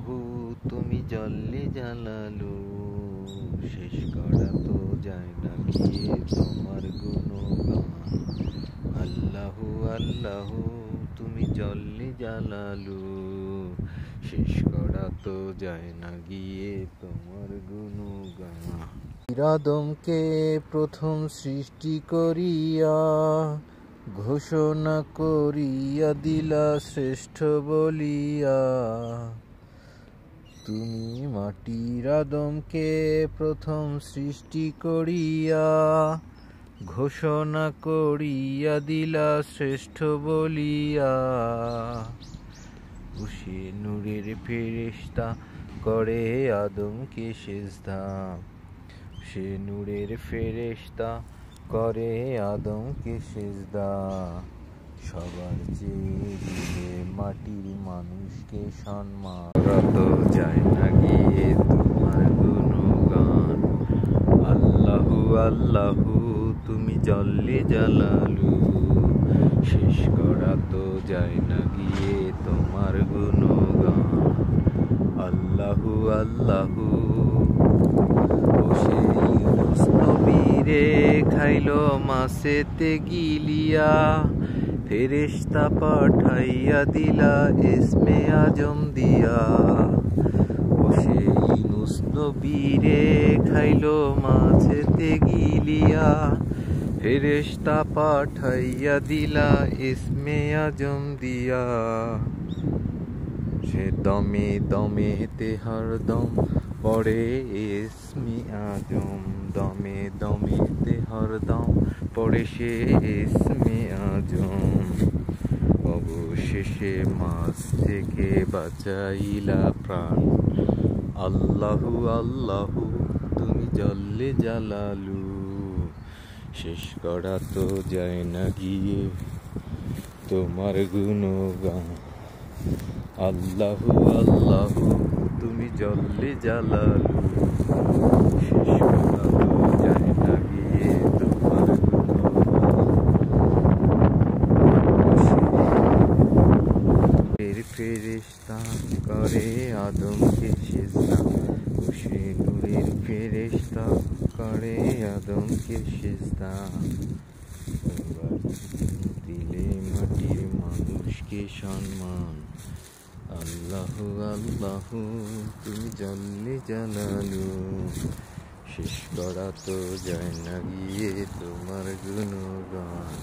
আল্লাহু তুমি জল্লে জালালু, শেষ করা তো যায় না গিয়ে তোমার গুণগান। আল্লাহু আল্লাহু তুমি জল্লে জালালু, শেষ করা তো যায় না গিয়ে তোমার গুণগান। আদমকে প্রথম সৃষ্টি করিয়া ঘোষণা করিয়া দিলা শ্রেষ্ঠ বলিয়া। তুমি মাটির আদমকে প্রথম সৃষ্টি করিয়া ঘোষণা করিয়া দিলা শ্রেষ্ঠ বলিয়া। সে নূরের ফেরেশতা করে আদমকে সেজদা, সে নূরের ফেরেশতা করে আদমকে সেজদা। সবার চেয়ে দিলে মাটির মানুষকে সম্মান, করা তো যায় না গিয়ে তোমার গুণগান। আল্লাহু আল্লাহু তুমি জল্লে জালালু, শেষ করা তো যায় না গিয়ে তোমার গুণগান। আল্লাহু আল্লাহু নবীরে খাইল মাছেতে গিলিয়া, ফেরেশতা পাঠাইয়া দিলা ইসমে আজম দিয়া। ও সেই ইউনূস নবীরে খাইল মাছেতে গিলিয়া, ফেরেশতা পাঠাইয়া দিলা ইসমে আজম দিয়া। সে দমে দমে তে হরদম পড়ে ইসমে আজম, দমে দমে তে হরদম পড়ে সে ইসমে আজম। অবশেষে মাছ থেকে বাঁচাইলা প্রাণ। আল্লাহু আল্লাহু তুমি জল্লে জালালু, শেষ করা তো যায় না গিয়ে তোমার গুণগান। আল্লাহু আল্লাহু তুমি জল্লে জালালু, শেষ করা তো যায় না গিয়ে তোমার গুণগান। ফেরেশতা করে আদমকে সেজদা, সে নূরের ফেরেশতা করে আদমকে সেজদা। দিলে মাটির মানুষকে সম্মান। আল্লাহু আল্লাহু তুমি জল্লে জালালু, শেষ করা তো যায় না গিয়ে তোমার গুণগান।